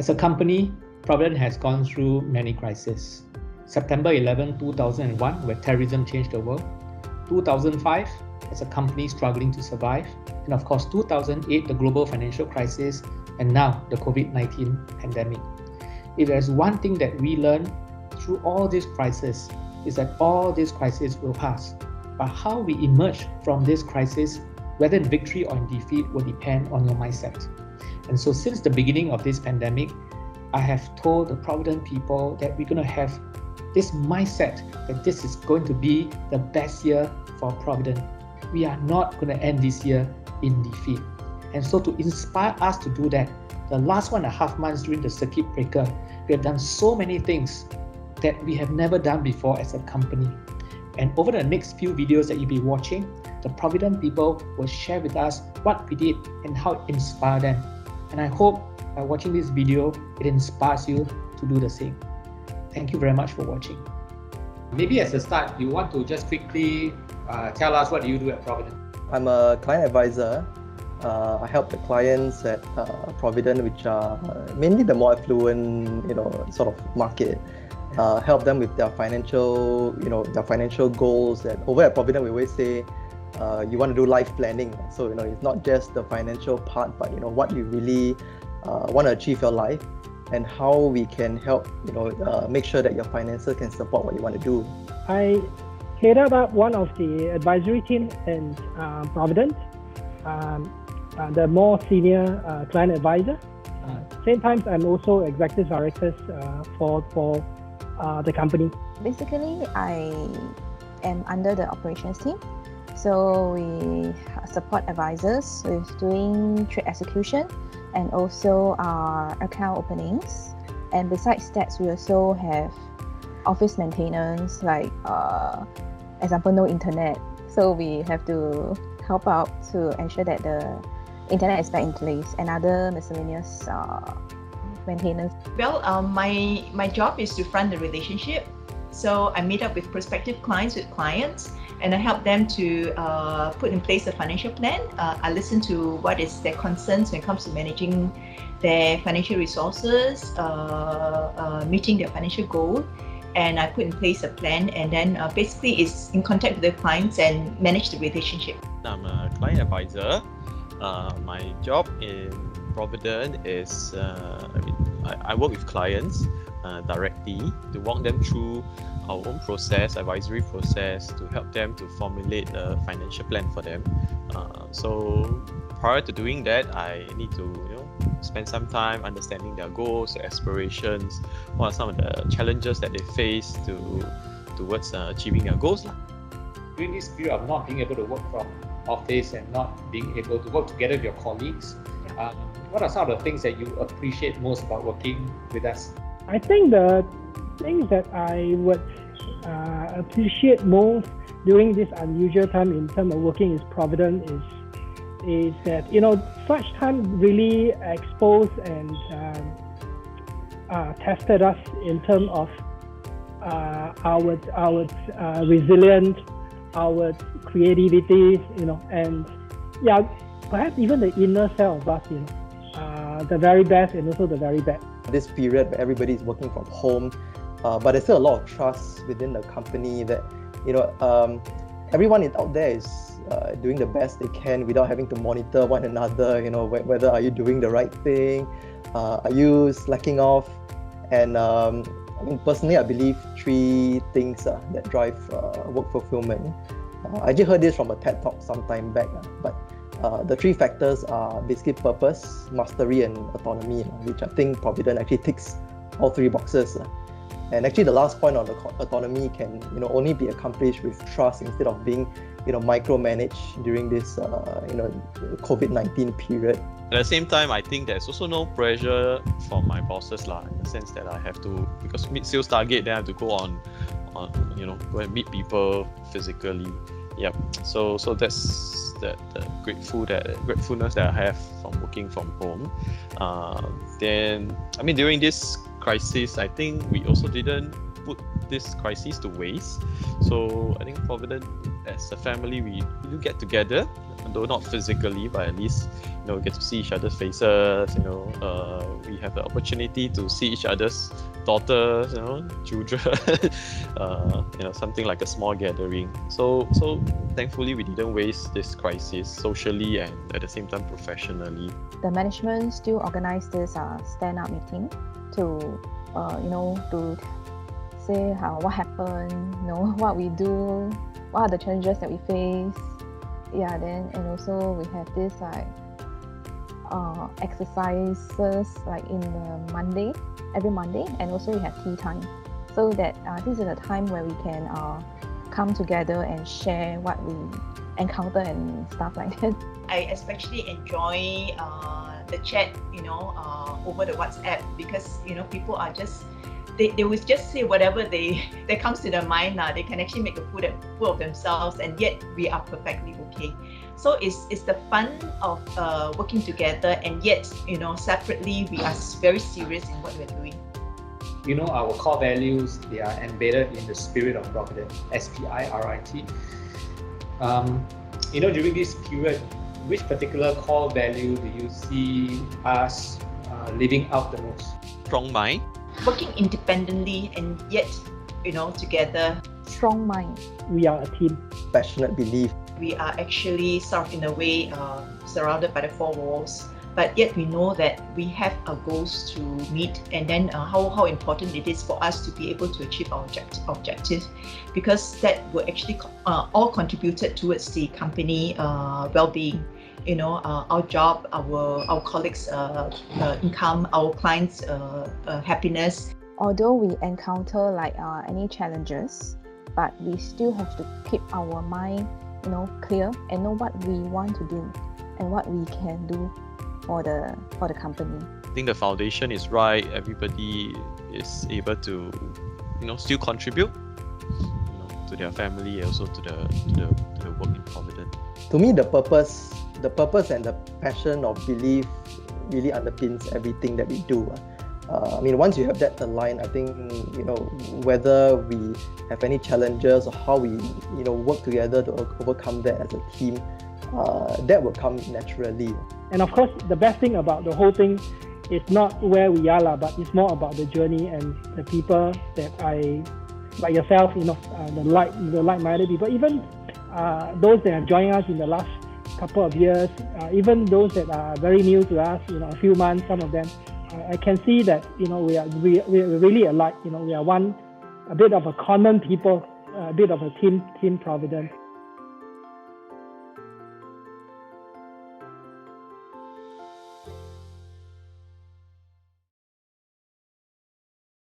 As a company, Provident has gone through many crises. September 11, 2001, where terrorism changed the world. 2005, as a company struggling to survive. And of course, 2008, the global financial crisis, and now the COVID-19 pandemic. If there's one thing that we learned through all these crises, is that all these crises will pass. But how we emerge from this crisis, whether in victory or in defeat, will depend on your mindset. And so since the beginning of this pandemic, I have told the Provident people that we're going to have this mindset that this is going to be the best year for Provident. We are not going to end this year in defeat. And so to inspire us to do that, the last 1.5 months during the circuit breaker, we have done so many things that we have never done before as a company. And over the next few videos that you'll be watching, the Provident people will share with us what we did and how it inspired them. And I hope by watching this video, it inspires you to do the same. Thank you very much for watching. Maybe as a start, you want to just quickly tell us what do you do at Provident? I'm a client advisor. I help the clients at Provident, which are mainly the more affluent, sort of market. Help them with their financial, their financial goals. That over at Provident, we always say, you want to do life planning. So it's not just the financial part, but what you really want to achieve your life, and how we can help, make sure that your finances can support what you want to do. I headed up one of the advisory team in Provident, the more senior client advisor. Same time, I'm also executive director for the company. Basically, I am under the operations team. So we support advisors with doing trade execution and also our account openings. And besides that, we also have office maintenance, like example, no internet. So we have to help out to ensure that the internet is back in place, and other miscellaneous maintenance. Well, my job is to front the relationship. So I meet up with prospective clients and I help them to put in place a financial plan. I listen to what is their concerns when it comes to managing their financial resources, meeting their financial goal, and I put in place a plan, and then basically is in contact with the clients and manage the relationship. I'm a client advisor. My job in Provident is I work with clients directly to walk them through our own process, advisory process, to help them to formulate a financial plan for them. So prior to doing that, I need to spend some time understanding their goals, their aspirations, what are some of the challenges that they face towards achieving their goals. During this period of not being able to work from office and not being able to work together with your colleagues, what are some of the things that you appreciate most about working with us? I think the things that I would appreciate most during this unusual time in terms of working with Provident is that such time really exposed and tested us in terms of our resilience, our creativity, and perhaps even the inner self of us, the very best and also the very bad. This period where everybody is working from home, but there's still a lot of trust within the company that everyone out there is doing the best they can without having to monitor one another. Whether are you doing the right thing, are you slacking off? And personally, I believe 3 things that drive work fulfillment. I just heard this from a TED Talk some time back, but the 3 factors are basically purpose, mastery, and autonomy, which I think Provident actually ticks all 3 boxes. And actually, the last point on the autonomy can only be accomplished with trust instead of being micromanaged during this COVID-19 period. At the same time, I think there's also no pressure from my bosses in the sense that I have to, because meet sales target, then I have to go on go and meet people physically. Yep. So that's the gratefulness that I have from working from home. Then during this crisis, I think we also didn't put this crisis to waste. So I think Provident as a family, we do get together, though not physically, but at least get to see each other's faces. We have the opportunity to see each other's daughters, children. Something like a small gathering. So thankfully, we didn't waste this crisis socially and at the same time professionally. The management still organize this stand-up meeting to to say what happened, what we do, what are the challenges that we face. Yeah, then and also we have this exercises like in the every Monday, and also we have tea time, so that this is a time where we can come together and share what we encounter and stuff like that. I especially enjoy the chat, over the WhatsApp, because people are just they will just say whatever that comes to their mind. They can actually make a fool of themselves, and yet we are perfectly okay. So it's the fun of working together, and yet separately we are very serious in what we're doing. Our core values, they are embedded in the spirit of Provident, SPIRIT. During this period, which particular core value do you see us living out the most? Strong mind. Working independently and yet, together. Strong mind. We are a team. Passionate belief. We are actually sort of in a way surrounded by the four walls, but yet we know that we have our goals to meet, and then how important it is for us to be able to achieve our objective, because that will actually all contributed towards the company well-being. Our job, our colleagues' income, our clients' happiness. Although we encounter any challenges, but we still have to keep our mind clear and know what we want to do and what we can do for the company. I think the foundation is right. Everybody is able to still contribute to their family, also to the work in Provident. To me, the purpose and the passion or belief really underpins everything that we do. Once you have that aligned, I think whether we have any challenges or how we work together to overcome that as a team, that will come naturally. And of course, the best thing about the whole thing is not where we are, but it's more about the journey and the people that like yourself, the like-minded people, even those that have joined us in the last couple of years, even those that are very new to us, a few months, some of them. I can see that we are really alike. We are a bit of a common people, a bit of a team Provident.